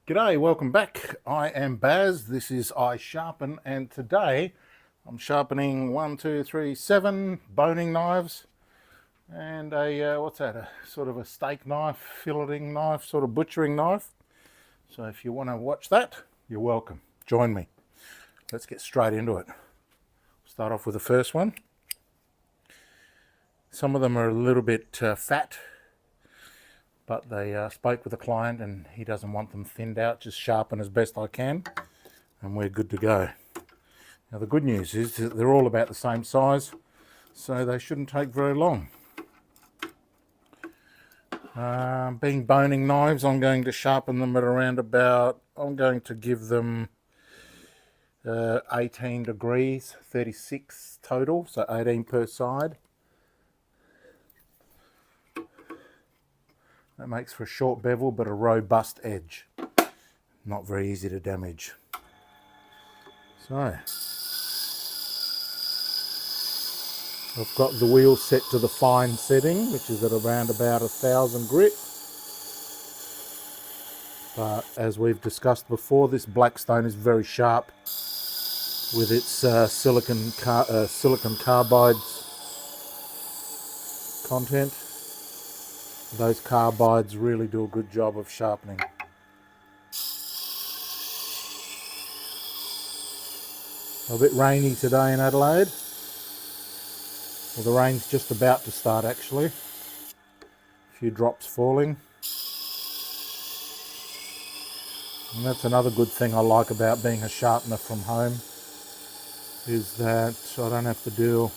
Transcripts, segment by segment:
G'day, welcome back. I am Baz. This is I Sharpen, and today I'm sharpening 7 boning knives and what's that? A sort of a steak knife, filleting knife, sort of butchering knife. So if you want to watch that, you're welcome. Join me. Let's get straight into it. Start off with the first one. Some of them are a little bit fat, but they spoke with the client and he doesn't want them thinned out, just sharpen as best I can, and we're good to go. Now the good news is that they're all about the same size, so they shouldn't take very long. Being boning knives, I'm going to sharpen them at around about, I'm going to give them 18 degrees, 36 total, so 18 per side. That makes for a short bevel but a robust edge. Not very easy to damage. So, I've got the wheel set to the fine setting, which is at around about 1,000 grit. But as we've discussed before, this Blackstone is very sharp with its silicon carbide content. Those carbides really do a good job of sharpening. A bit rainy today in Adelaide. Well, the rain's just about to start actually. A few drops falling. And that's another good thing I like about being a sharpener from home, is that I don't have to deal.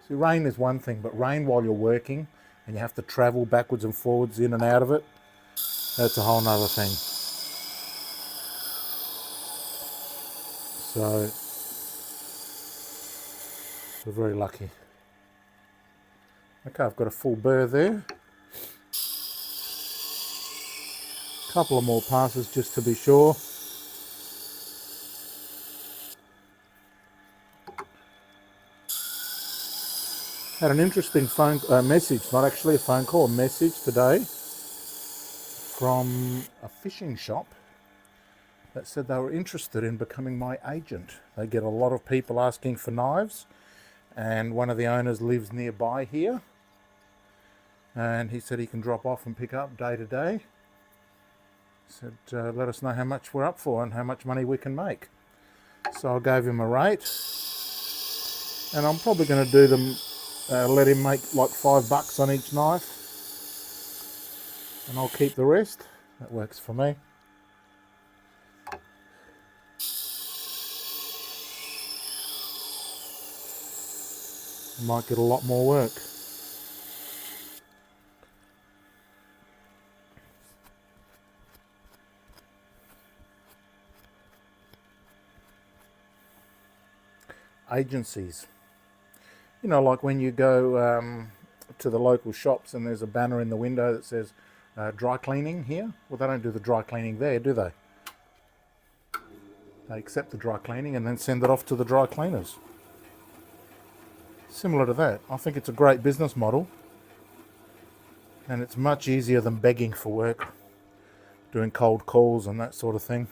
See, rain is one thing, but rain while you're working and you have to travel backwards and forwards in and out of it, that's a whole nother thing. So we're very lucky. Okay, I've got a full burr there. A couple of more passes just to be sure. Had an interesting phone message, not actually a phone call, a message today from a fishing shop that said they were interested in becoming my agent. They get a lot of people asking for knives, and one of the owners lives nearby here, and he said he can drop off and pick up day to day. Said let us know how much we're up for and how much money we can make. So I gave him a rate, and I'm probably going to do them, let him make like $5 on each knife, and I'll keep the rest. That works for me. Might get a lot more work. Agencies. You know, like when you go to the local shops and there's a banner in the window that says dry cleaning here. Well, they don't do the dry cleaning there, do they? They accept the dry cleaning and then send it off to the dry cleaners. Similar to that. I think it's a great business model, and it's much easier than begging for work, doing cold calls and that sort of thing.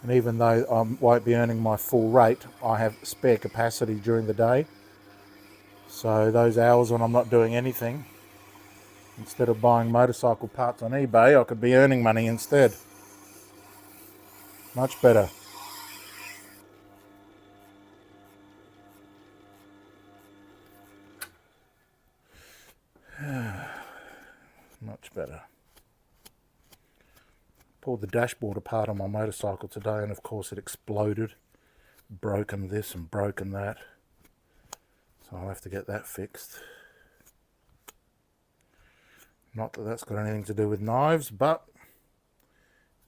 And even though I won't be earning my full rate, I have spare capacity during the day. So those hours when I'm not doing anything, instead of buying motorcycle parts on eBay, I could be earning money instead. Much better. Much better. Pulled the dashboard apart on my motorcycle today, and of course it exploded. Broken this and broken that. So I'll have to get that fixed. Not that that's got anything to do with knives, but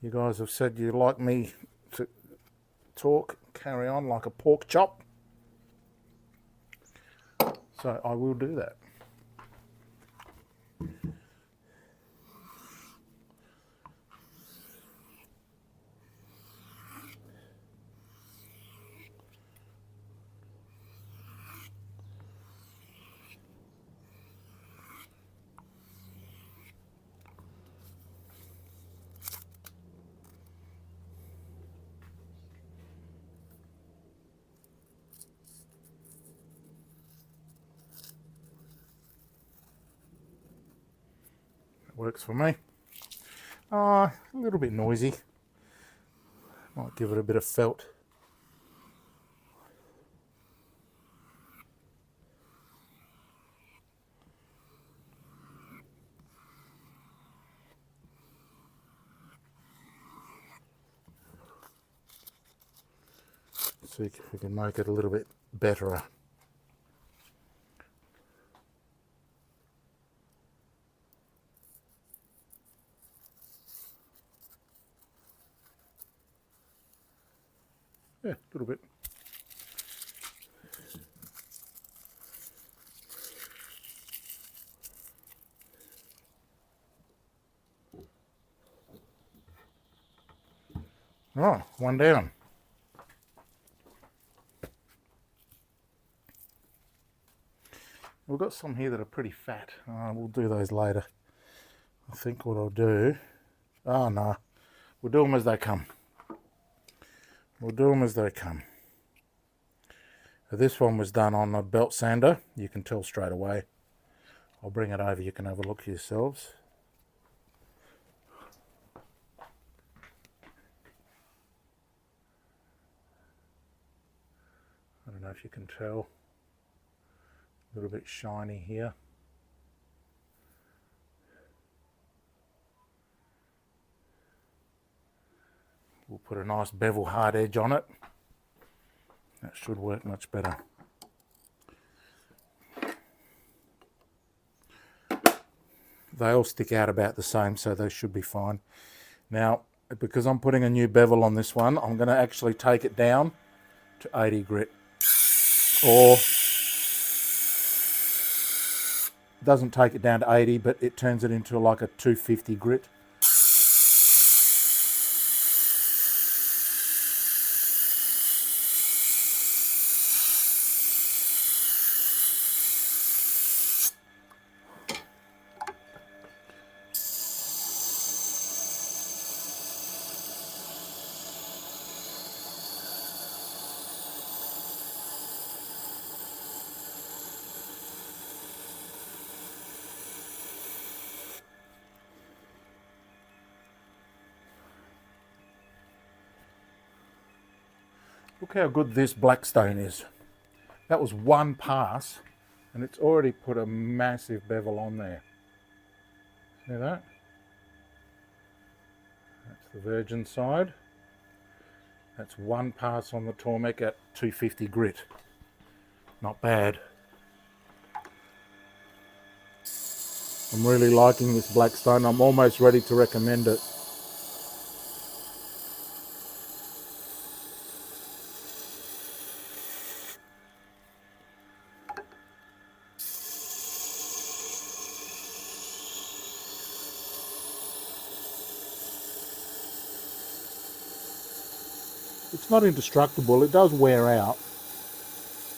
you guys have said you like me to talk, carry on like a pork chop. So I will do that. Works for me. A little bit noisy. Might give it a bit of felt. See if we can make it a little bit better. Yeah, a little bit. Right, one down. We've got some here that are pretty fat. We'll do those later. I think what I'll do... Oh no, we'll do them as they come. We'll do them as they come. This one was done on a belt sander. You can tell straight away. I'll bring it over, you can have a look yourselves. I don't know if you can tell. A little bit shiny here. We'll put a nice bevel hard edge on it. That should work much better. They all stick out about the same, so they should be fine. Now, because I'm putting a new bevel on this one, I'm going to actually take it down to 80 grit. Or, it doesn't take it down to 80, but it turns it into like a 250 grit. Look how good this blackstone is. That was one pass and it's already put a massive bevel on there. See that? That's the virgin side. That's one pass on the Tormek at 250 grit. Not bad. I'm really liking this blackstone. I'm almost ready to recommend it. It's not indestructible, it does wear out,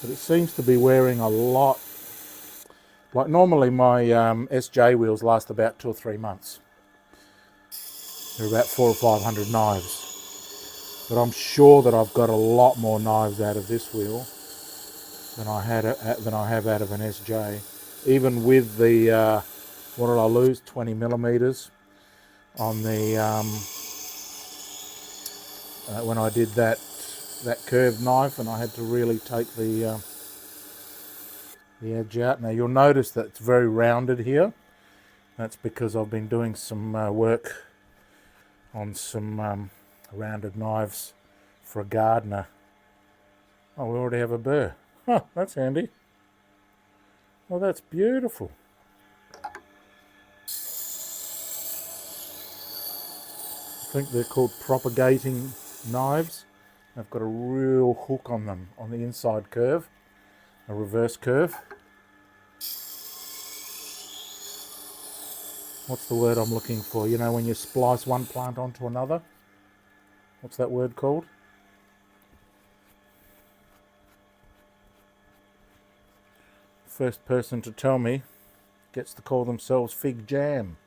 but it seems to be wearing a lot. Like normally my SJ wheels last about 2 or 3 months. They're about 400 or 500 knives. But I'm sure that I've got a lot more knives out of this wheel than I have out of an SJ. Even with the, what did I lose, 20 millimeters on the, when I did that curved knife, and I had to really take the edge out. Now you'll notice that it's very rounded here. That's because I've been doing some work on some rounded knives for a gardener. Oh, we already have a burr. Huh, that's handy. Well, that's beautiful. I think they're called propagating knives. They've got a real hook on them on the inside curve, a reverse curve. What's the word I'm looking for? You know, when you splice one plant onto another? What's that word called? First person to tell me gets to call themselves Fig Jam.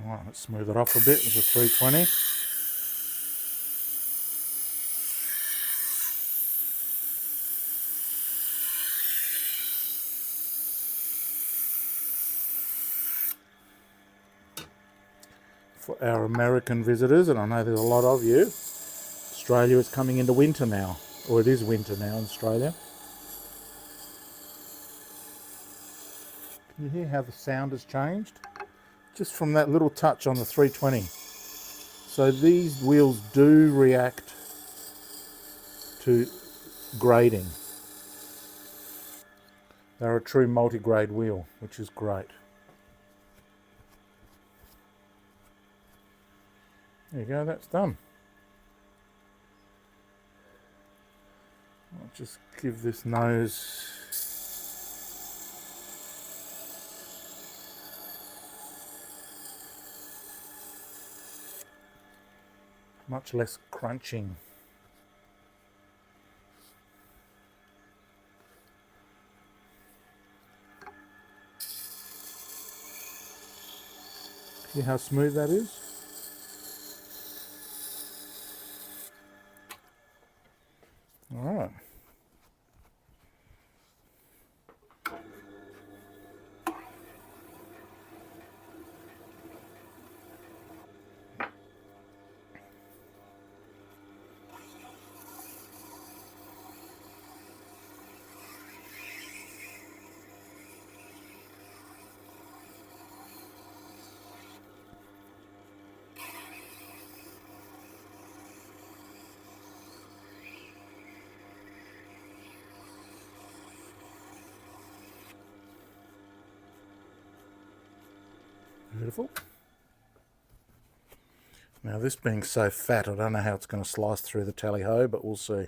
Alright, let's smooth it off a bit with the 320. For our American visitors, and I know there's a lot of you, Australia is coming into winter now, or it is winter now in Australia. Can you hear how the sound has changed? Just from that little touch on the 320. So these wheels do react to grading. They're a true multi-grade wheel, which is great. There you go, that's done. I'll just give this nose much less crunching. See how smooth that is? All right. Beautiful. Now this being so fat, I don't know how it's going to slice through the tally-ho, but we'll see.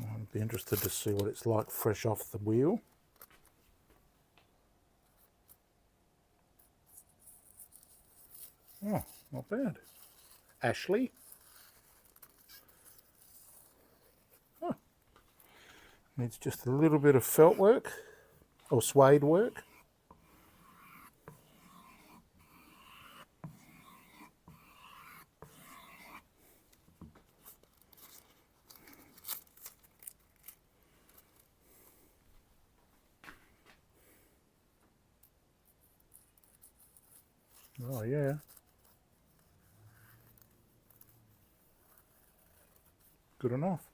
I'd be interested to see what it's like fresh off the wheel. Oh, not bad. Ashley. Oh. Needs just a little bit of felt work or suede work. Oh yeah. Good enough.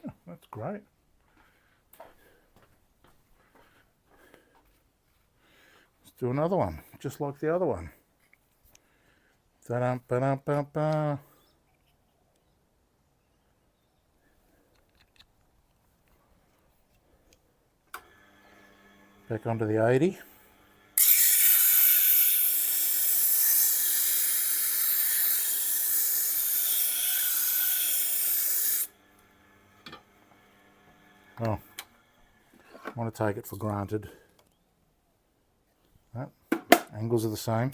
Oh, that's great. Let's do another one, just like the other one. Da-dum-ba-dum-ba-ba. Back onto the 80. Oh, I want to take it for granted. Oh, angles are the same.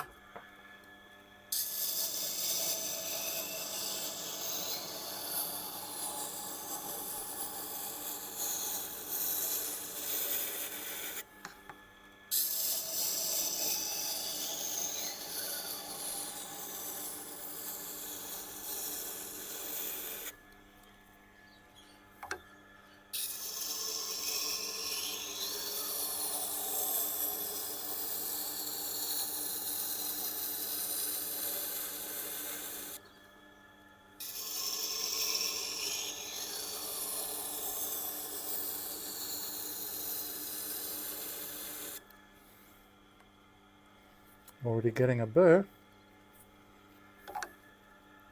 Already getting a burr.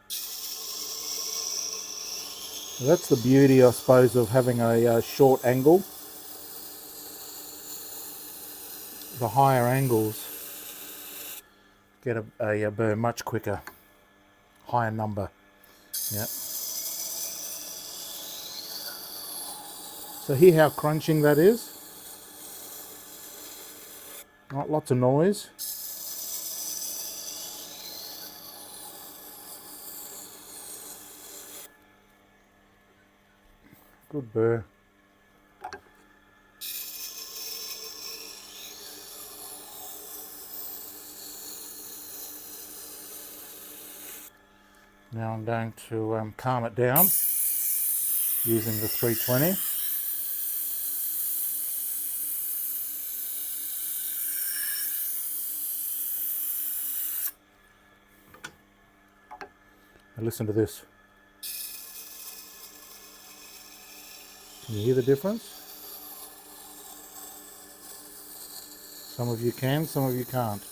So that's the beauty, I suppose, of having a short angle. The higher angles get a burr much quicker, higher number. Yeah. So hear how crunching that is? Not lots of noise. Good burr. Now I'm going to calm it down using the 320. And listen to this. Can you hear the difference? Some of you can, some of you can't.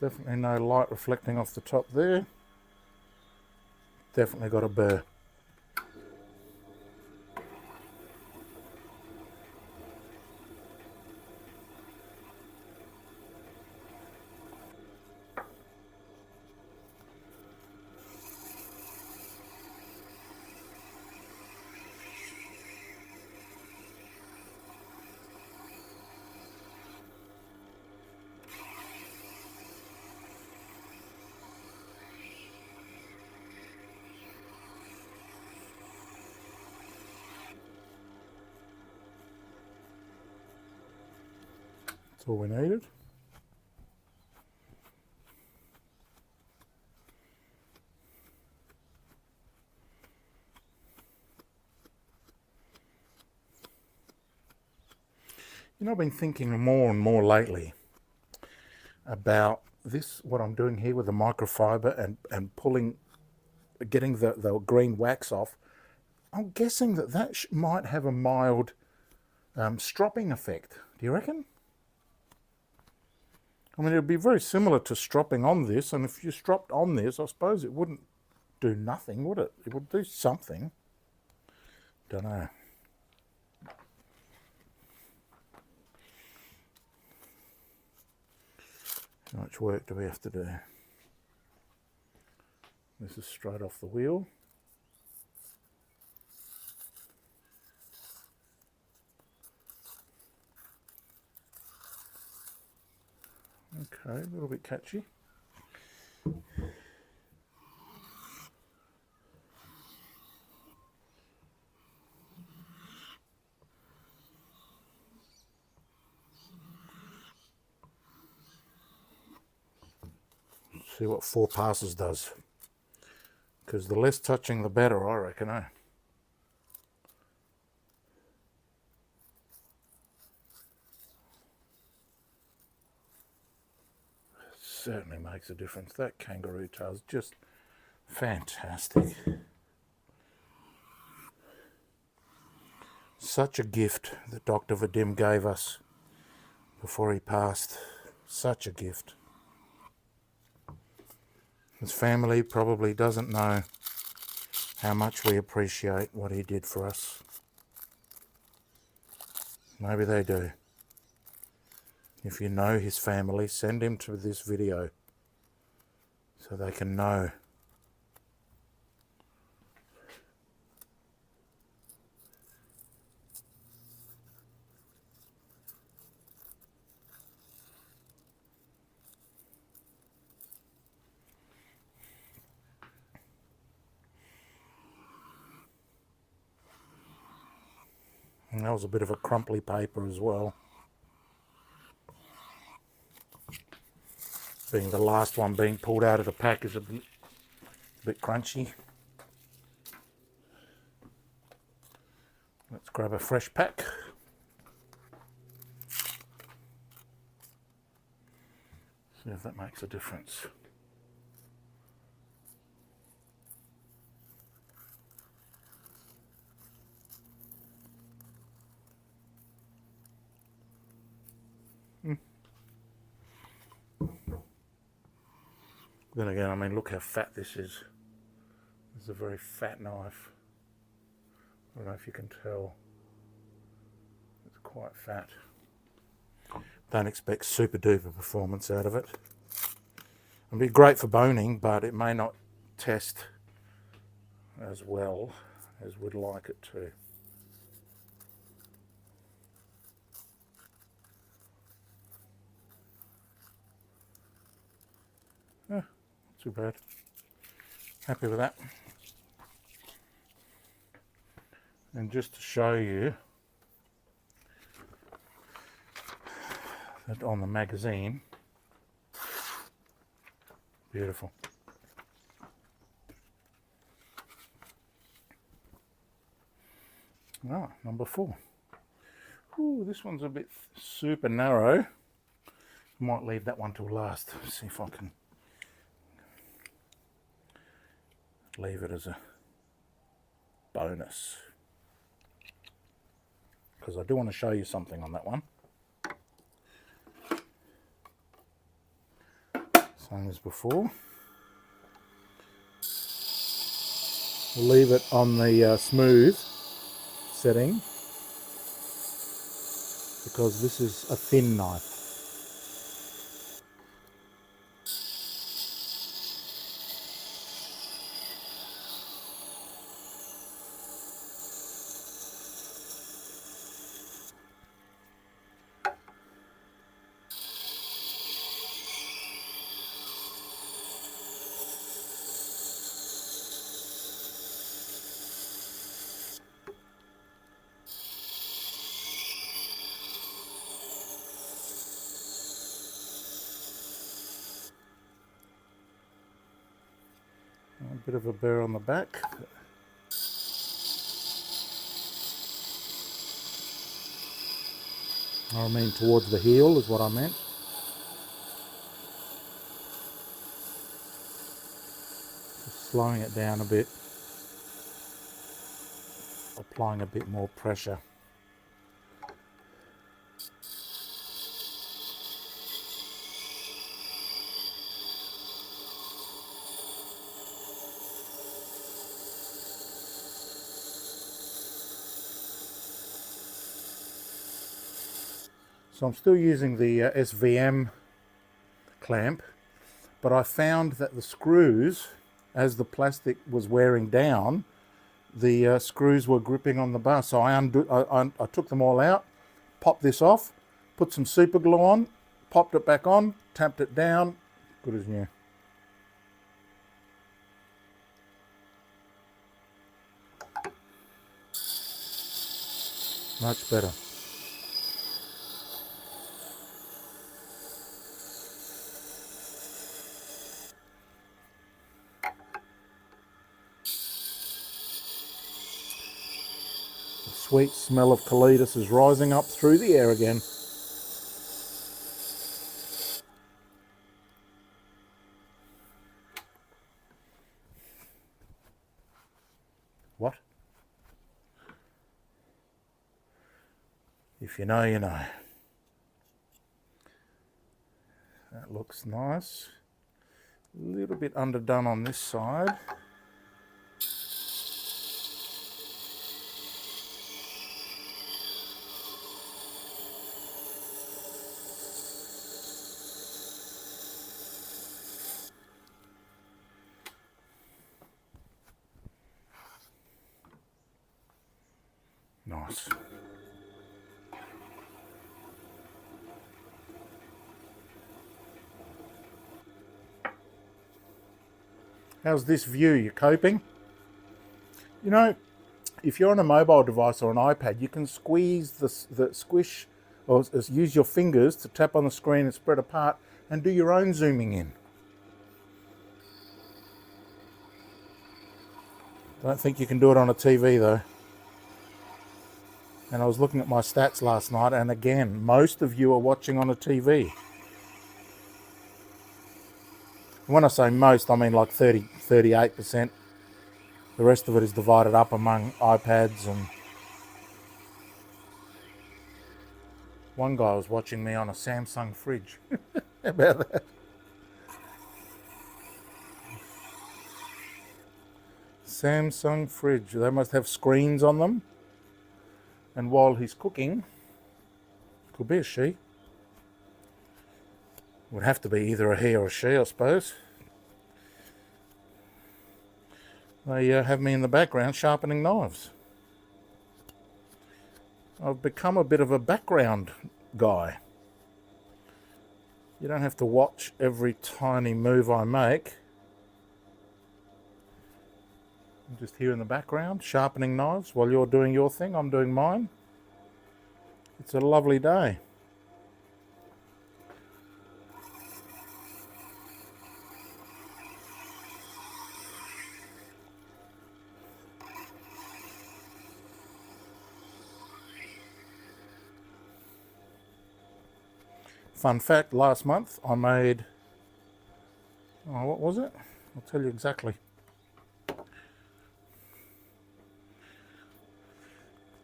Definitely no light reflecting off the top there. Definitely got a burr. That's all we needed. You know, I've been thinking more and more lately about this, what I'm doing here with the microfiber and pulling, getting the green wax off. I'm guessing that might have a mild stropping effect. Do you reckon? I mean, it would be very similar to stropping on this, and if you stropped on this, I suppose it wouldn't do nothing, would it? It would do something. Don't know. How much work do we have to do? This is straight off the wheel. Okay, a little bit catchy. See what 4 passes does. Because the less touching the better, I reckon, eh? Certainly makes a difference. That kangaroo tail's just fantastic. Such a gift that Dr. Vadim gave us before he passed. Such a gift. His family probably doesn't know how much we appreciate what he did for us. Maybe they do. If you know his family, send him to this video so they can know. And that was a bit of a crumply paper as well. Being the last one being pulled out of the pack is a bit crunchy. Let's grab a fresh pack. See if that makes a difference. Then again, I mean, look how fat this is. This is a very fat knife. I don't know if you can tell. It's quite fat. Don't expect super duper performance out of it. It'll be great for boning, but it may not test as well as we'd like it to. Not too bad. Happy with that. And just to show you that on the magazine, beautiful. Ah, number 4. Ooh, this one's a bit super narrow. Might leave that one till last. See if I can leave it as a bonus, because I do want to show you something on that one. Same as before. We'll leave it on the smooth setting because this is a thin knife. A bit of a burr on the back. I mean towards the heel is what I meant. Just slowing it down a bit. Applying a bit more pressure. So I'm still using the SVM clamp, but I found that the screws, as the plastic was wearing down, the screws were gripping on the bar. So I took them all out, popped this off, put some super glue on, popped it back on, tamped it down, good as new. Much better. Sweet smell of colitis is rising up through the air again. What? If you know, you know. That looks nice. A little bit underdone on this side. Nice. How's this view? You coping? You know, if you're on a mobile device or an iPad, you can squeeze the squish, or use your fingers to tap on the screen and spread apart and do your own zooming in. Don't think you can do it on a TV though. And I was looking at my stats last night, and again, most of you are watching on a TV. When I say most, I mean like 38%. The rest of it is divided up among iPads, and one guy was watching me on a Samsung fridge. How about that? Samsung fridge. They must have screens on them. And while he's cooking, could be a she. Would have to be either a he or a she, I suppose. They have me in the background sharpening knives. I've become a bit of a background guy. You don't have to watch every tiny move I make. I'm just here in the background sharpening knives while you're doing your thing. I'm doing mine. It's a lovely day. Fun fact, last month I made, what was it? I'll tell you exactly.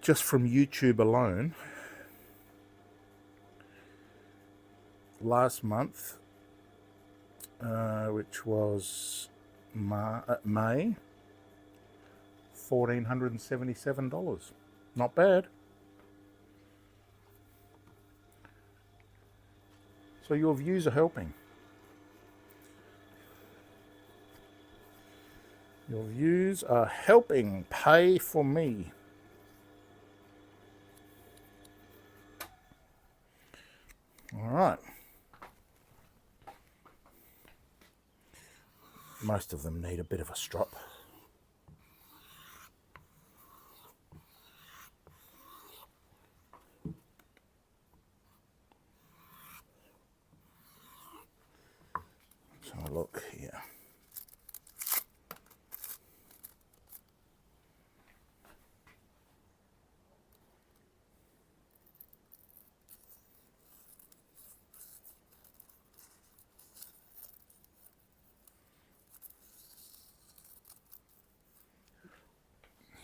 Just from YouTube alone, last month, which was May, $1,477. Not bad. So your views are helping. Your views are helping pay for me. All right. Most of them need a bit of a strop. Let's have a look here.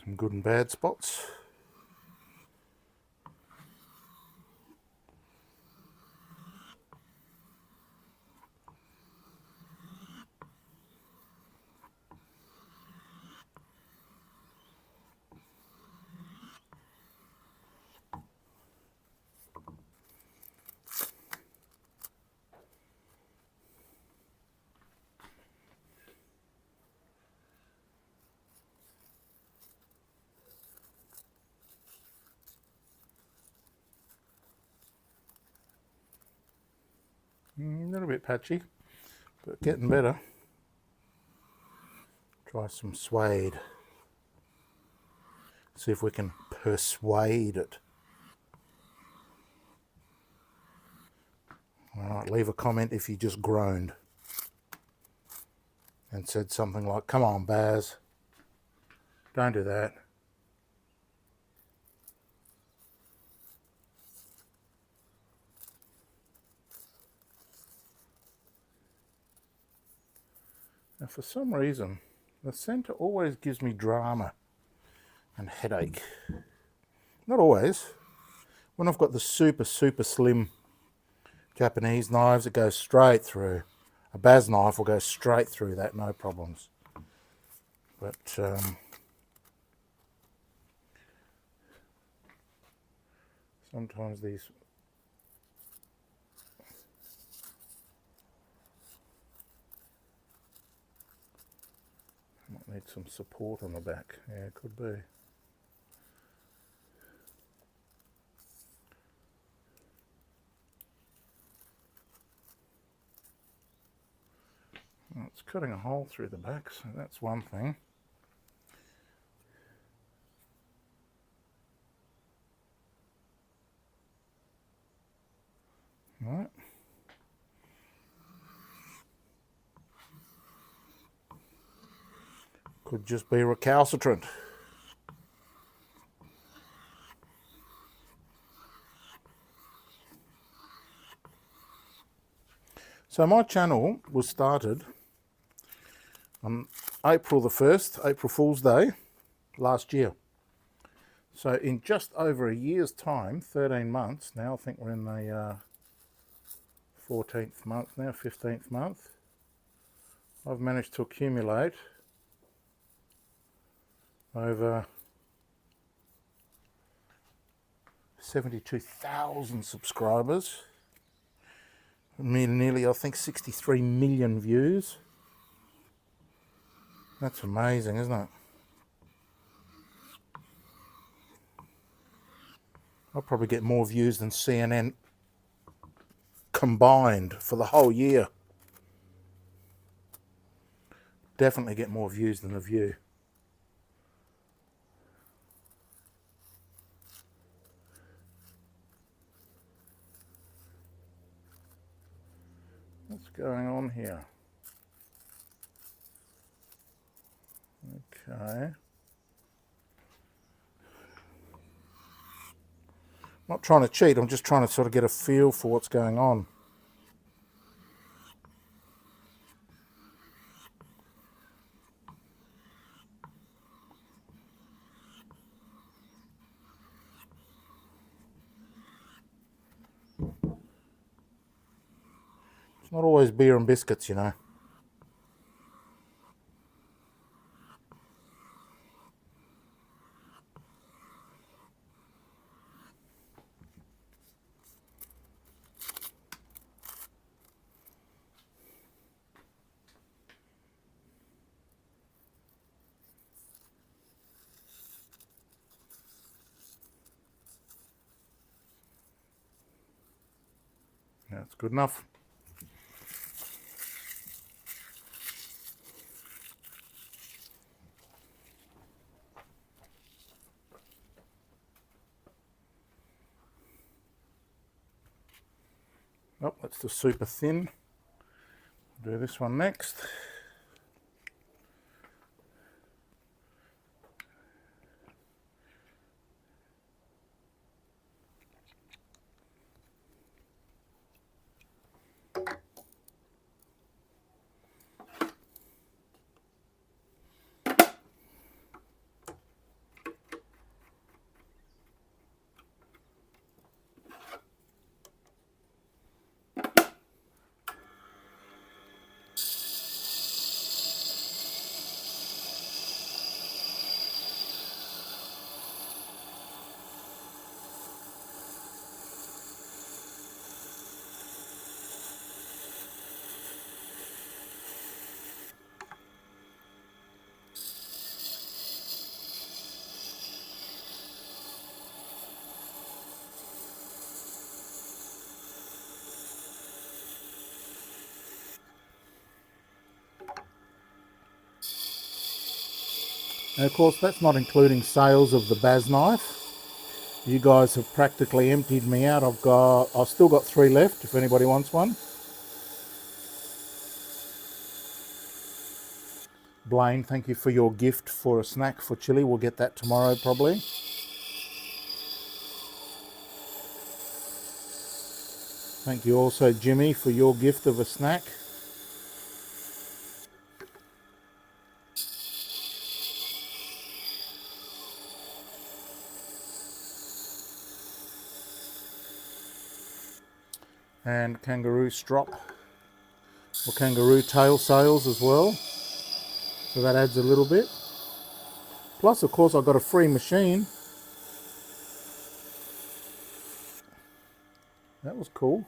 Some good and bad spots. A little bit patchy, but getting better. Try some suede. See if we can persuade it. Alright, leave a comment if you just groaned and said something like, "Come on, Baz, don't do that." Now, for some reason, the centre always gives me drama and headache. Not always. When I've got the super slim Japanese knives, it goes straight through. A Baz knife will go straight through that, no problems. But sometimes these might need some support on the back. Yeah, it could be. Well, it's cutting a hole through the back, so that's one thing. Right. Could just be recalcitrant. So my channel was started on April the 1st, April Fool's Day, last year. So in just over a year's time, 13 months now, I think we're in the 14th month now, 15th month, I've managed to accumulate over 72,000 subscribers. Nearly, I think, 63 million views. That's amazing, isn't it? I'll probably get more views than CNN combined for the whole year. Definitely get more views than The View. What's going on here? Okay. Not trying to cheat, I'm just trying to sort of get a feel for what's going on. It's not always beer and biscuits, you know. That's good enough. Oh, that's the super thin. Do this one next. And of course, that's not including sales of the Baz knife. You guys have practically emptied me out. I've still got 3 left if anybody wants one. Blaine, thank you for your gift for a snack for chili. We'll get that tomorrow probably. Thank you also, Jimmy, for your gift of a snack. And kangaroo strop or kangaroo tail sails as well. So that adds a little bit. Plus, of course, I've got a free machine. That was cool.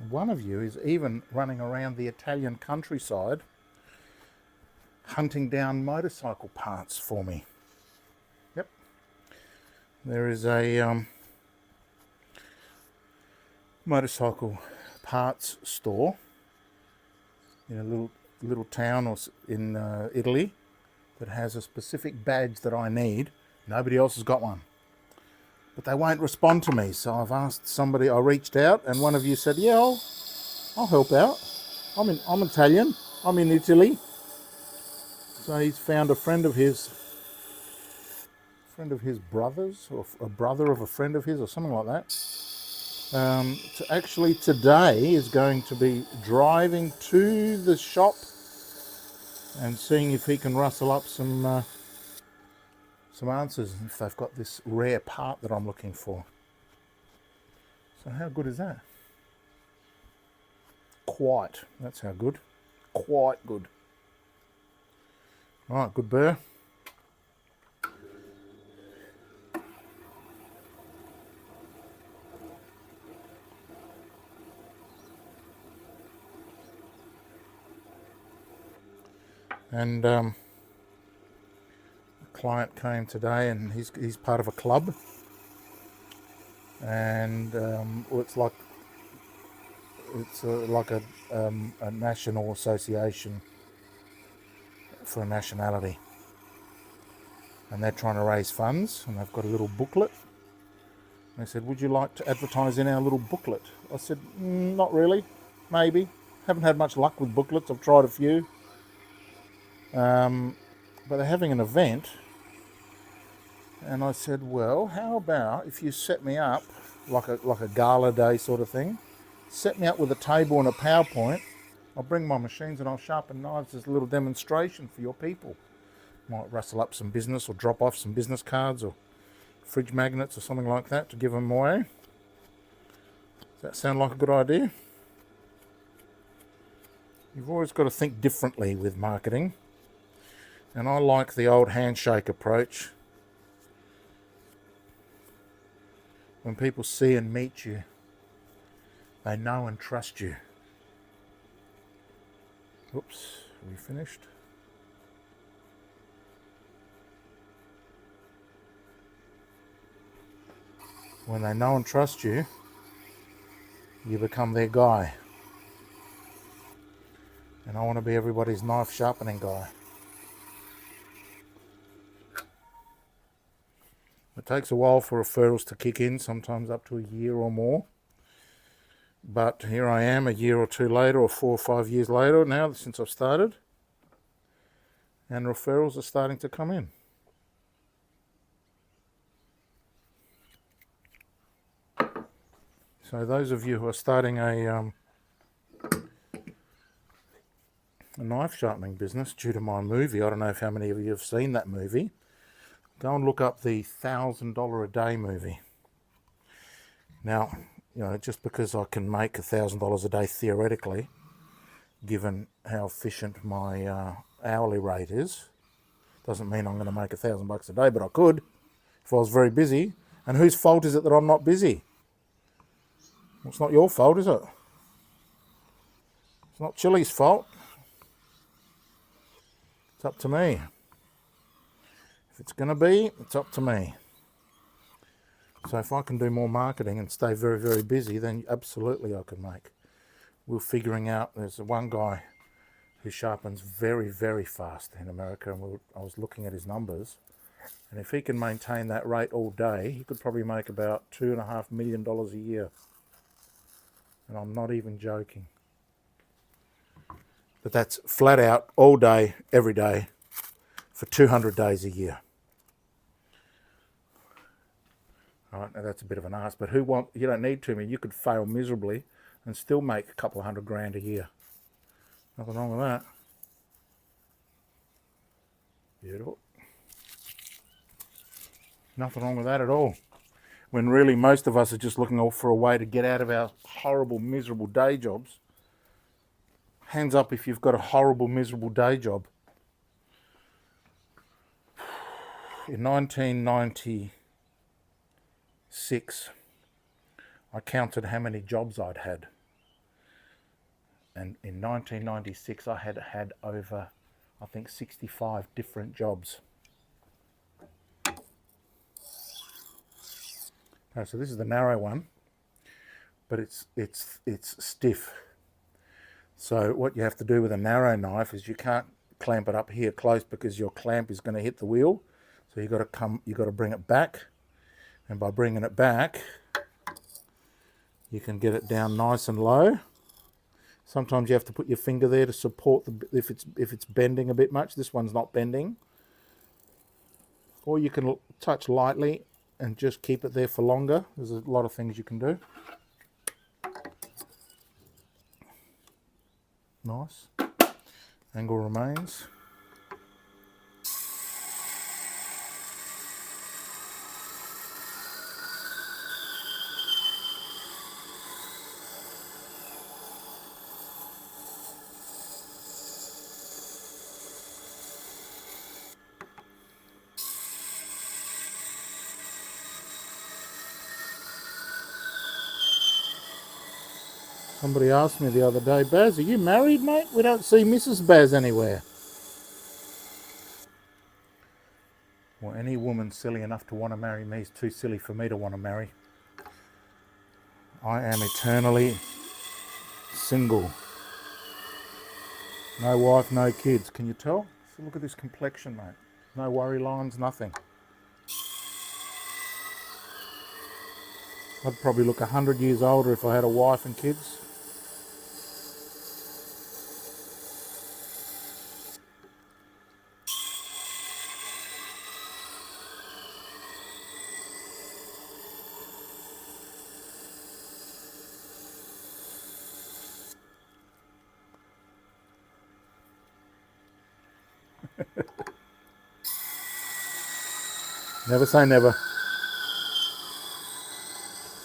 One of you is even running around the Italian countryside hunting down motorcycle parts for me. Yep. There is a motorcycle parts store in a little town or in Italy that has a specific badge that I need. Nobody else has got one. but they won't respond to me. So I've asked somebody, I reached out, and one of you said, yeah, I'll help out. I'm Italian, I'm in Italy. So he's found a friend of his brothers, or a brother of a friend of his, or something like that. Actually today is going to be driving to the shop and seeing if he can rustle up some answers, if they've got this rare part that I'm looking for. So how good is that? Quite. That's how good. Quite good. All right, good burr. And a client came today, and he's part of a club, and it's like a national association for a nationality, and they're trying to raise funds, and they've got a little booklet. And they said, would you like to advertise in our little booklet? I said, not really, maybe. Haven't had much luck with booklets. I've tried a few. But they're having an event, and I said, well, how about if you set me up like a gala day sort of thing, set me up with a table and a PowerPoint. I'll bring my machines and I'll sharpen knives as a little demonstration for your people. Might rustle up some business or drop off some business cards or fridge magnets or something like that to give them away. Does that sound like a good idea? You've always got to think differently with marketing. And I like the old handshake approach. When people see and meet you, they know and trust you. Oops, are we finished? When they know and trust you, you become their guy. And I want to be everybody's knife sharpening guy. It takes a while for referrals to kick in, sometimes up to a year or more. But here I am a year or two later, or 4 or 5 years later now since I've started. And referrals are starting to come in. So those of you who are starting a knife sharpening business due to my movie, I don't know how many of you have seen that movie. Go and look up the $1,000 a day movie. Now, just because I can make $1,000 a day theoretically, given how efficient my hourly rate is, doesn't mean I'm going to make $1,000 a day, but I could if I was very busy. And whose fault is it that I'm not busy? Well, it's not your fault, is it? It's not Chili's fault. It's up to me. If it's going to be, it's up to me. So if I can do more marketing and stay very, very busy, then absolutely I can make. We're figuring out, there's one guy who sharpens very, very fast in America, and I was looking at his numbers, and if he can maintain that rate all day, he could probably make about $2.5 million a year. And I'm not even joking. But that's flat out, all day, every day, for 200 days a year. All right, now that's a bit of an ask, but you don't need to. I mean, you could fail miserably and still make a couple of $100,000 a year. Nothing wrong with that. Beautiful. Nothing wrong with that at all. When really most of us are just looking for a way to get out of our horrible, miserable day jobs. Hands up if you've got a horrible, miserable day job. In 1996, I counted how many jobs I'd had. And in 1996, I had over, I think, 65 different jobs. Okay, so this is the narrow one, but it's stiff. So what you have to do with a narrow knife is you can't clamp it up here close because your clamp is going to hit the wheel. So you've got to bring it back, And by bringing it back, you can get it down nice and low. Sometimes you have to put your finger there to support if it's bending a bit much. This one's not bending. Or you can touch lightly and just keep it there for longer. There's a lot of things you can do. Nice. Angle remains. Somebody asked me the other day, Baz, are you married, mate? We don't see Mrs. Baz anywhere. Well, any woman silly enough to want to marry me is too silly for me to want to marry. I am eternally single. No wife, no kids. Can you tell? So look at this complexion, mate. No worry lines, nothing. I'd probably look 100 years older if I had a wife and kids. Never say never.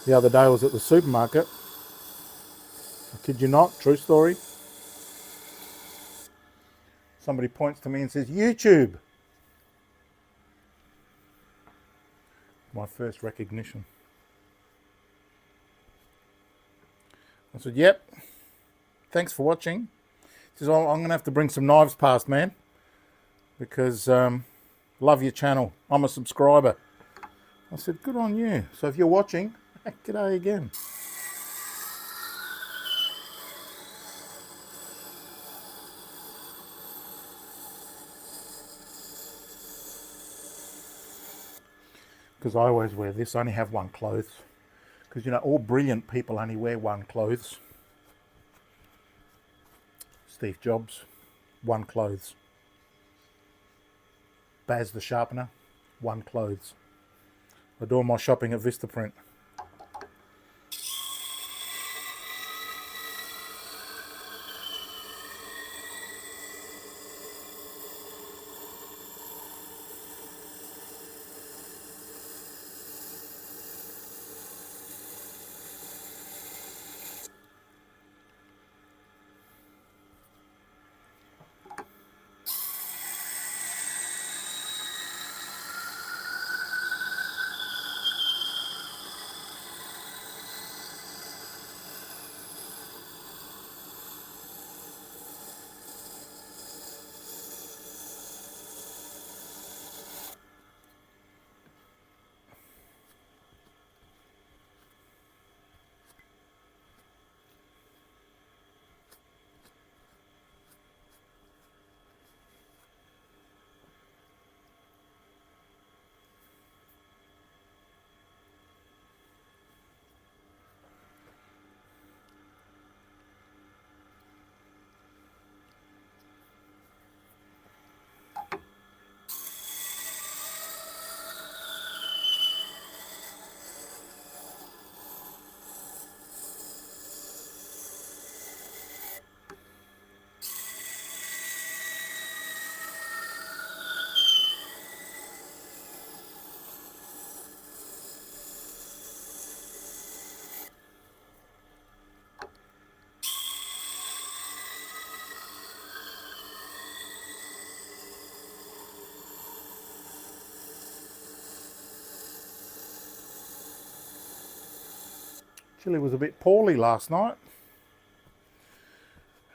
The other day I was at the supermarket. I kid you not, true story. Somebody points to me and says, YouTube. My first recognition. I said, yep. Thanks for watching. He says, oh, I'm going to have to bring some knives past, man. Because love your channel. I'm a subscriber. I said, good on you. So if you're watching, g'day again. Because I always wear this. I only have one clothes. Because, you know, all brilliant people only wear one clothes. Steve Jobs, one clothes. Baz the Sharpener, one clothes. I do all my shopping at Vistaprint. Chili was a bit poorly last night.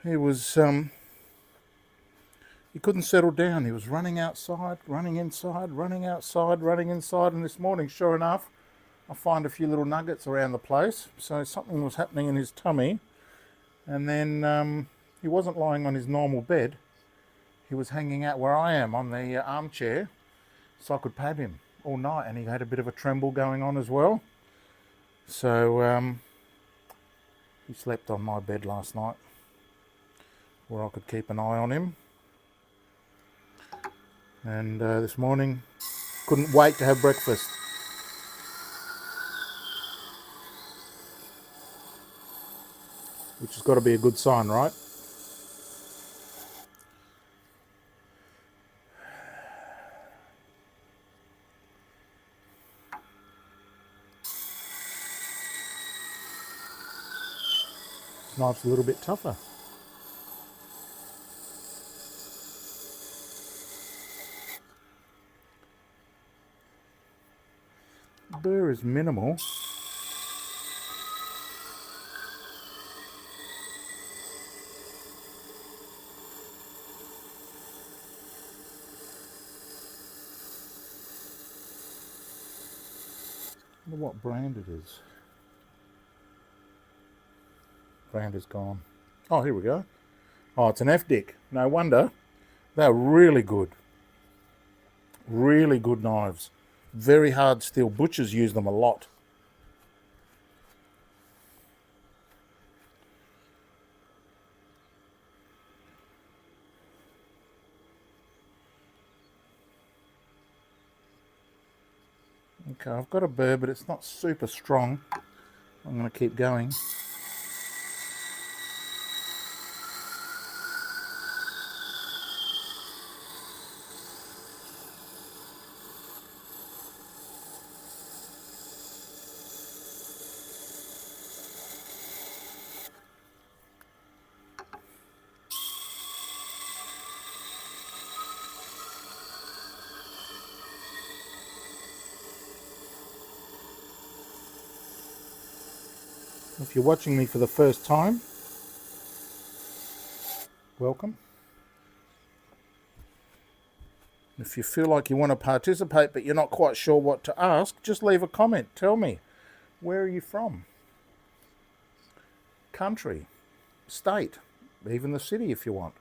He was, he couldn't settle down. He was running outside, running inside, running outside, running inside. And this morning, sure enough, I find a few little nuggets around the place. So something was happening in his tummy. And then he wasn't lying on his normal bed. He was hanging out where I am on the armchair so I could pat him. all night, and he had a bit of a tremble going on as well. So he slept on my bed last night where I could keep an eye on him. And this morning, couldn't wait to have breakfast. Which has got to be a good sign, right? This knife's a little bit tougher. The burr is minimal. I wonder what brand it is. Brand is gone. Oh, here we go. Oh, it's an F-Dick. No wonder. They're really good. Really good knives. Very hard steel. Butchers use them a lot. Okay, I've got a burr, but it's not super strong. I'm going to keep going. If you're watching me for the first time, welcome. If you feel like you want to participate but you're not quite sure what to ask, just leave a comment. Tell me, where are you from? Country, state, even the city if you want,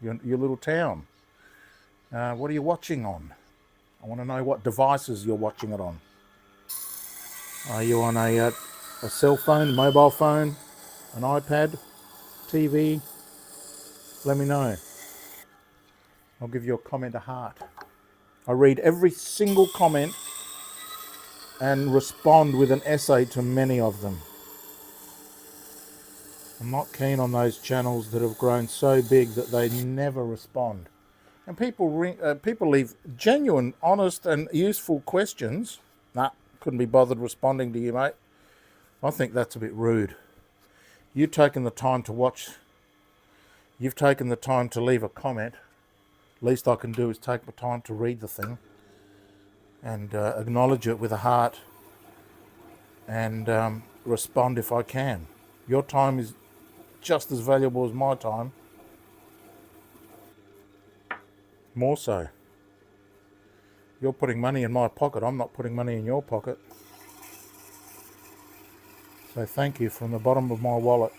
your little town. What are you watching on? I want to know what devices you're watching it on. Are you on a cell phone, mobile phone, an iPad, TV? Let me know. I'll give your comment a heart. I read every single comment and respond with an essay to many of them. I'm not keen on those channels that have grown so big that they never respond. And people leave genuine, honest and useful questions. Nah, couldn't be bothered responding to you, mate. I think that's a bit rude. You've taken the time to watch. You've taken the time to leave a comment. Least I can do is take the time to read the thing and acknowledge it with a heart and respond if I can. Your time is just as valuable as my time. More so. You're putting money in my pocket. I'm not putting money in your pocket. So thank you from the bottom of my wallet.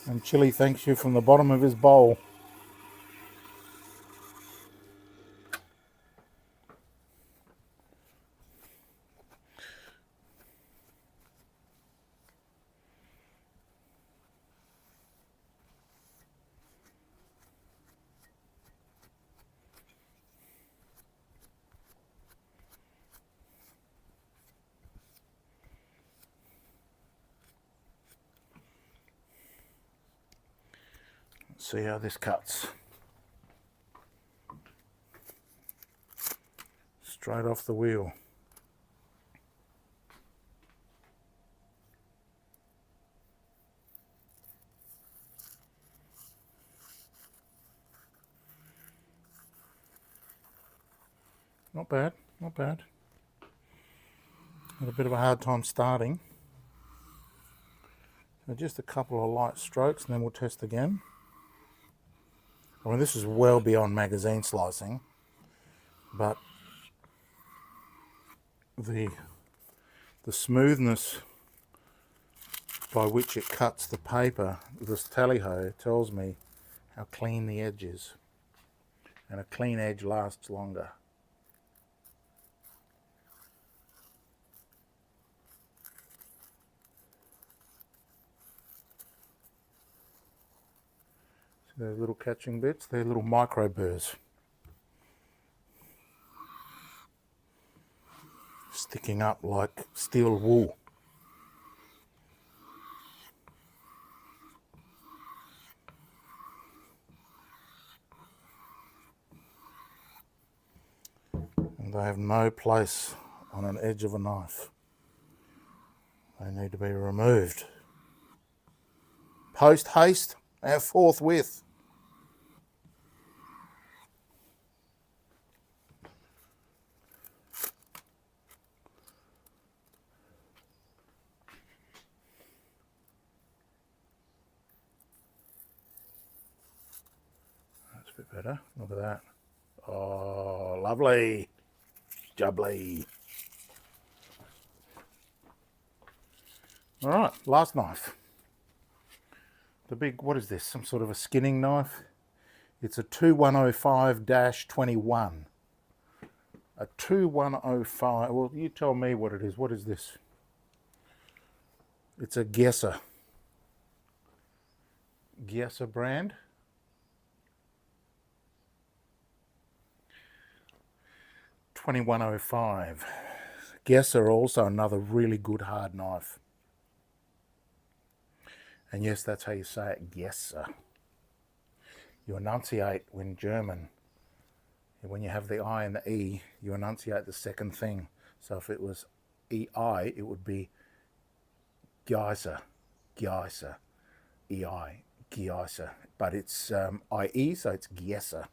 And Chili thanks you from the bottom of his bowl. Let's see how this cuts. Straight off the wheel. Not bad, not bad. Had a bit of a hard time starting. So just a couple of light strokes and then we'll test again. I mean, this is well beyond magazine slicing, but the smoothness by which it cuts the paper, this tally-ho, tells me how clean the edge is. And a clean edge lasts longer. See those little catching bits? They're little micro burrs. Sticking up like steel wool. And they have no place on an edge of a knife. They need to be removed. Post haste and forthwith. That's a bit better. Look at that. Oh, lovely. Jubbly. All right, last knife. The big, what is this? Some sort of a skinning knife? It's a 2105-21. A 2105, well, you tell me what it is. What is this? It's a Gesser. Gesser brand. $21.05. Gesser, also another really good hard knife. And yes, that's how you say it, Gesser. You enunciate when German. When you have the I and the E, you enunciate the second thing. So if it was EI, it would be Geiser, Geiser, EI, Geiser. But it's IE, so it's Gesser.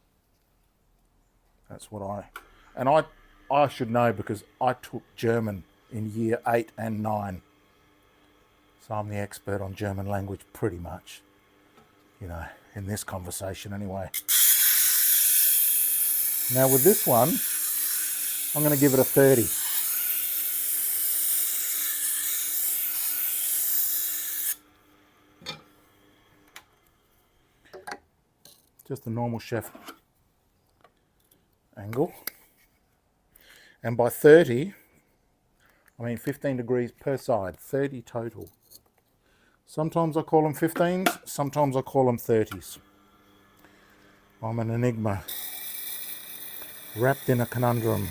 That's what I should know because I took German in year 8 and 9. So I'm the expert on German language pretty much, you know, in this conversation anyway. Now with this one, I'm going to give it a 30. Just a normal chef angle. And by 30, I mean 15 degrees per side, 30 total. Sometimes I call them 15s, sometimes I call them 30s. I'm an enigma, wrapped in a conundrum.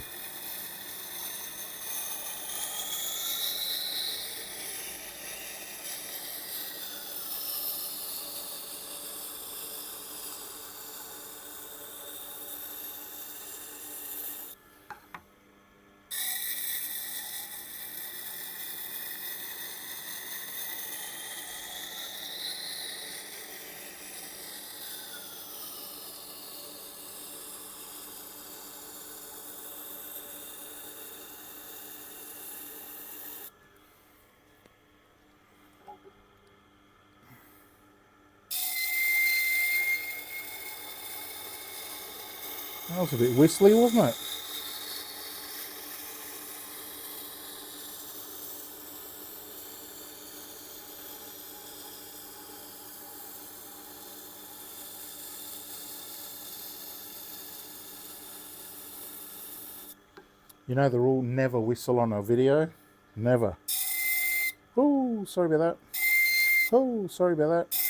That was a bit whistly, wasn't it? You know the rule, never whistle on a video. Never. Oh, sorry about that. Oh, sorry about that.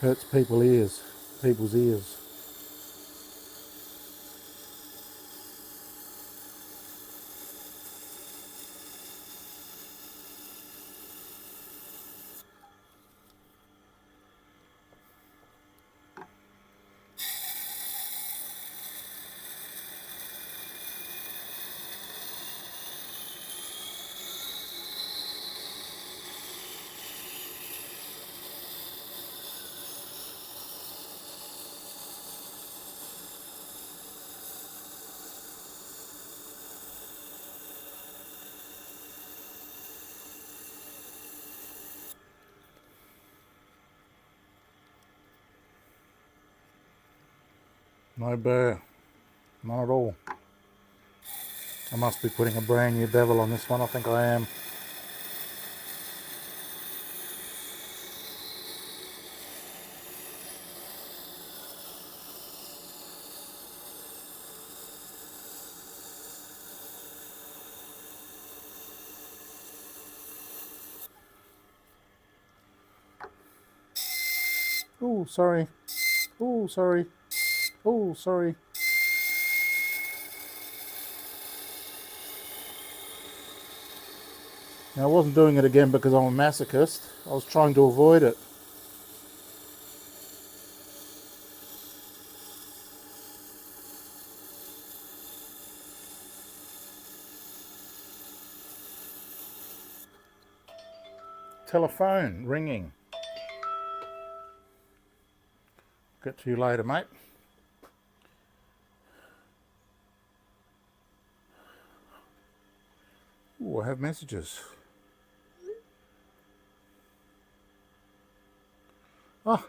Hurts people's ears. No burr. Not at all. I must be putting a brand new bevel on this one. I think I am. Oh, sorry. Oh, sorry. Oh, sorry. Now, I wasn't doing it again because I'm a masochist. I was trying to avoid it. Telephone ringing. Get to you later, mate. Oh, I have messages. Oh.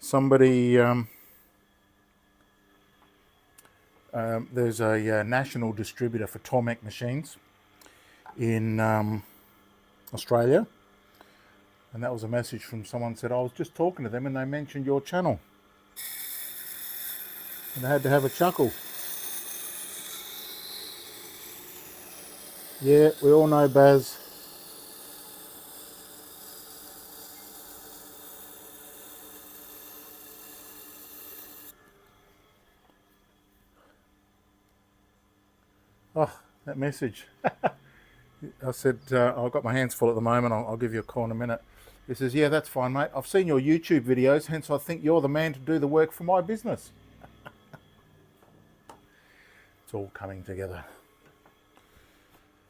Somebody, there's a national distributor for Tormek machines in Australia. And that was a message from someone said, I was just talking to them and they mentioned your channel. And I had to have a chuckle. Yeah, we all know Baz. Oh, that message. I said, I've got my hands full at the moment. I'll give you a call in a minute. He says, yeah, that's fine, mate. I've seen your YouTube videos, hence I think you're the man to do the work for my business. It's all coming together.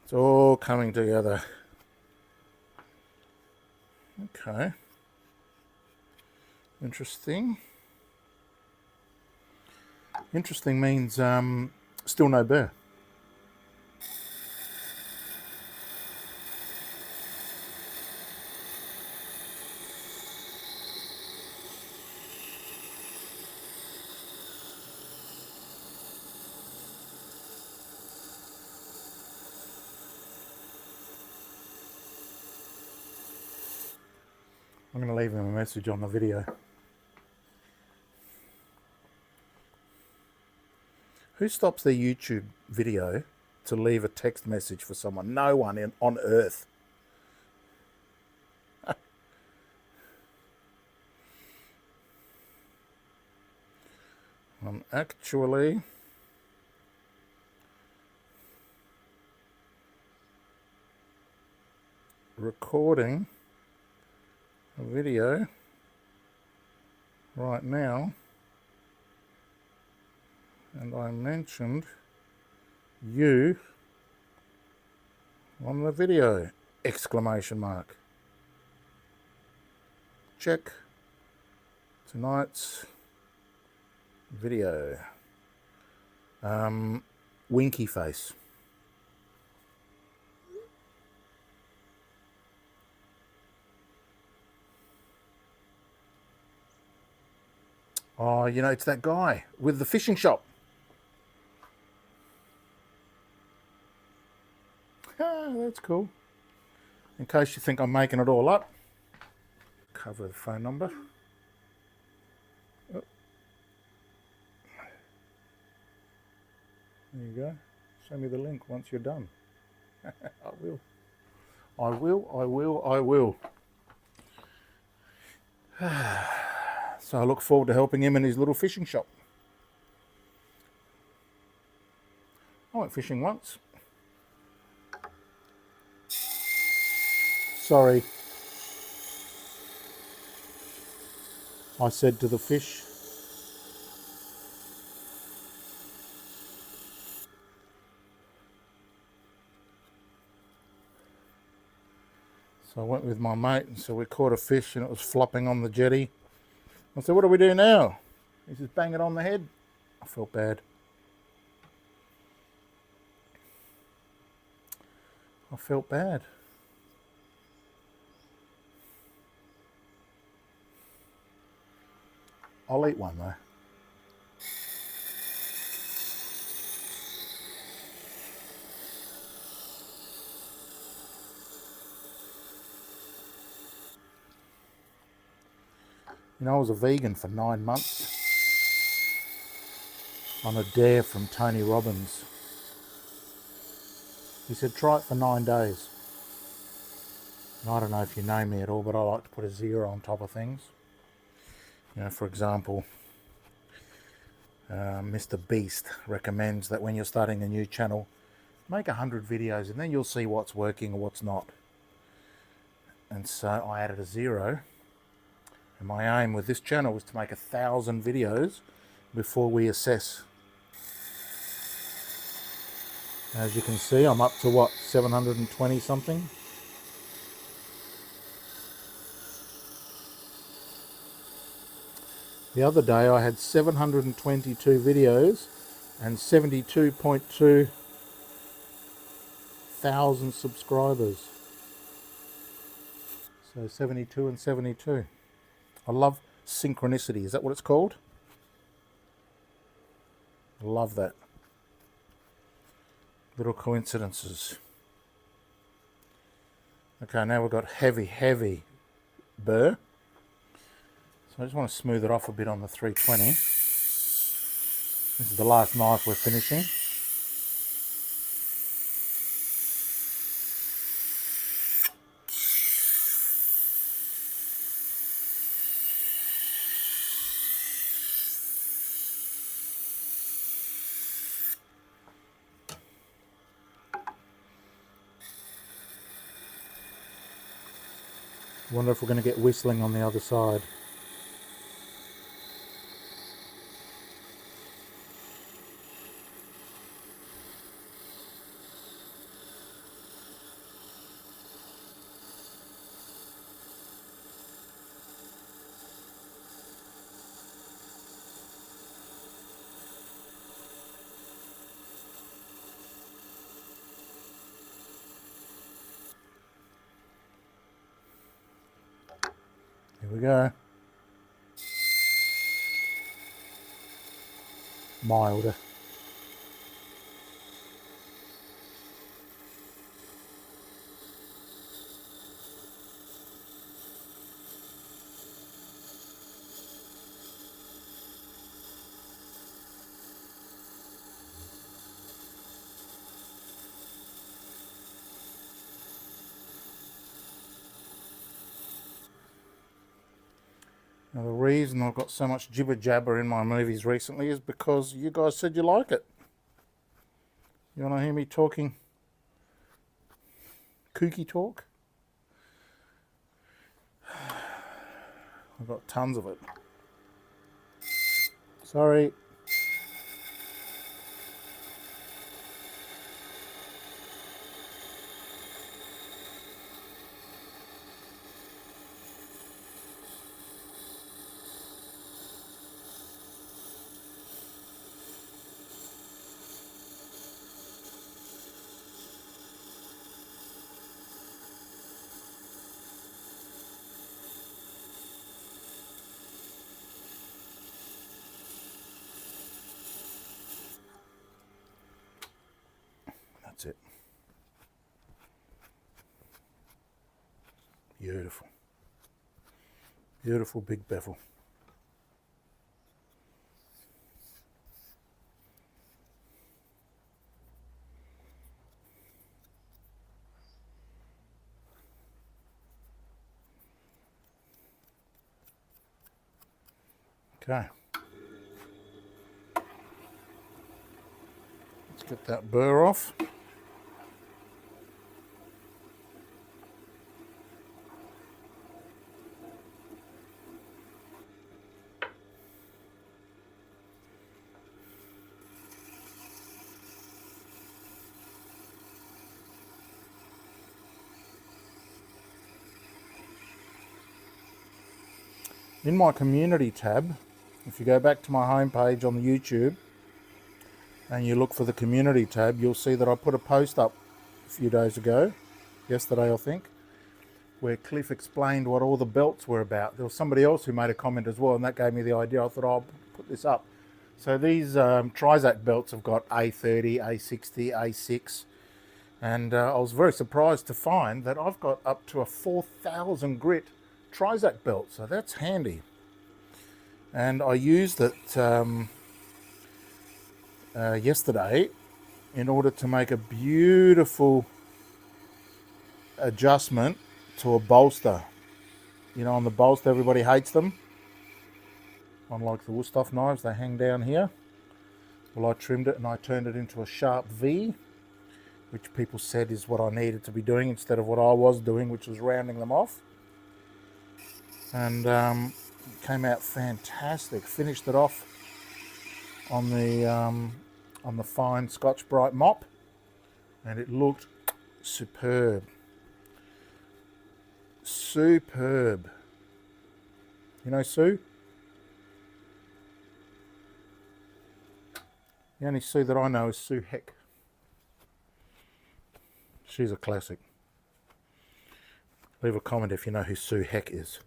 It's all coming together. Okay. Interesting. Interesting means still no burr. I'm going to leave him a message on the video. Who stops their YouTube video to leave a text message for someone? No one on earth. I'm actually recording a video right now, and I mentioned you on the video, exclamation mark. Check tonight's video. Winky face. Oh, you know, it's that guy with the fishing shop. Ah, that's cool. In case you think I'm making it all up. Cover the phone number. Oh. There you go. Show me the link once you're done. I will. I will, I will, I will. So I look forward to helping him in his little fishing shop. I went fishing once. Sorry. I said to the fish. So I went with my mate, and so we caught a fish and it was flopping on the jetty. I said, what do we do now? He says, bang it on the head. I felt bad. I felt bad. I'll eat one though. You know, I was a vegan for 9 months on a dare from Tony Robbins. He said, try it for 9 days. And I don't know if you know me at all, but I like to put a 0 on top of things. You know, for example, Mr. Beast recommends that when you're starting a new channel, make 100 videos and then you'll see what's working or what's not. And so I added a 0. And my aim with this channel was to make 1,000 videos before we assess. As you can see, I'm up to what, 720 something? The other day I had 722 videos and 72.2 thousand subscribers. So 72 and 72. I love synchronicity. Is that what it's called? I love that. Little coincidences. Okay, now we've got heavy burr. So I just want to smooth it off a bit on the 320. This is the last knife we're finishing. Wonder if we're going to get whistling on the other side. Here we go. Milder. Now the reason I've got so much jibber jabber in my movies recently is because you guys said you like it. You want to hear me talking kooky talk? I've got tons of it. Sorry. That's it. Beautiful. Beautiful big bevel. Okay. Let's get that burr off. In my community tab, if you go back to my homepage on the YouTube and you look for the community tab, you'll see that I put a post up a few days ago, yesterday I think, where Cliff explained what all the belts were about. There was somebody else who made a comment as well, and that gave me the idea. I thought, I'll put this up. So these Trizac belts have got A30, A60, A6, and I was very surprised to find that I've got up to a 4,000 grit Trizac belt, so that's handy. And I used it yesterday in order to make a beautiful adjustment to a bolster. You know, on the bolster, everybody hates them. Unlike the Wusthof knives, they hang down here. Well, I trimmed it and I turned it into a sharp V, which people said is what I needed to be doing instead of what I was doing, which was rounding them off. And it came out fantastic. Finished it off on the fine Scotch Brite mop, and it looked superb. Superb. You know Sue? The only Sue that I know is Sue Heck. She's a classic. Leave a comment if you know who Sue Heck is.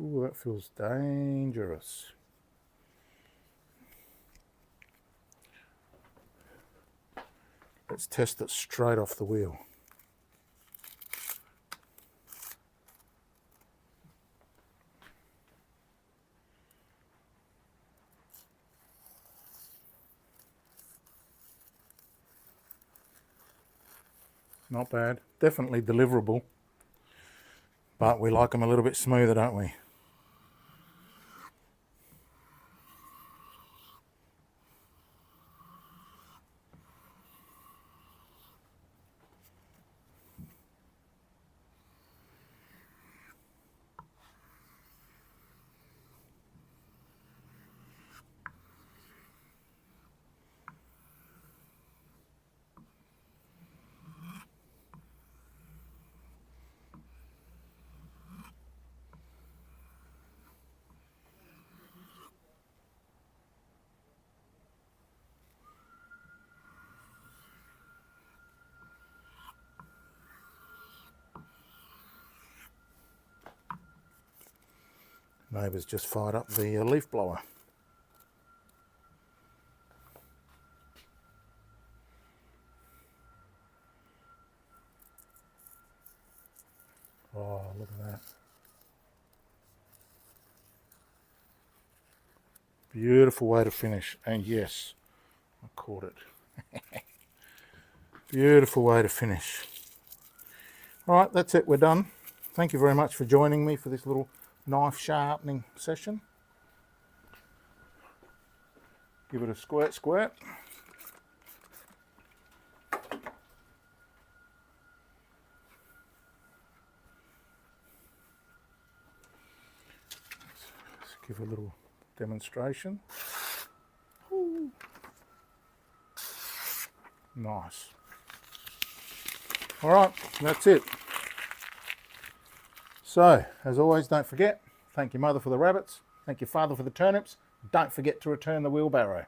Ooh, that feels dangerous. Let's test it straight off the wheel. Not bad. Definitely deliverable. But we like them a little bit smoother, don't we? Neighbour's just fired up the leaf blower. Oh, look at that. Beautiful way to finish. And yes, I caught it. Beautiful way to finish. All right, that's it. We're done. Thank you very much for joining me for this little knife sharpening session. Give it a squirt, squirt. Let's give a little demonstration. Ooh. Nice. All right, that's it. So, as always, don't forget, thank your mother for the rabbits, thank your father for the turnips, don't forget to return the wheelbarrow.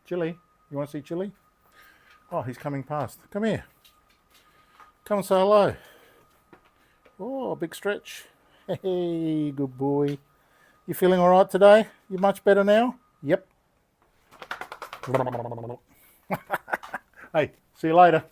Chili, you want to see Chili? Oh, he's coming past. Come here. Come and say hello. Oh, big stretch. Hey, good boy. You feeling all right today? You much better now? Yep. Hey, see you later.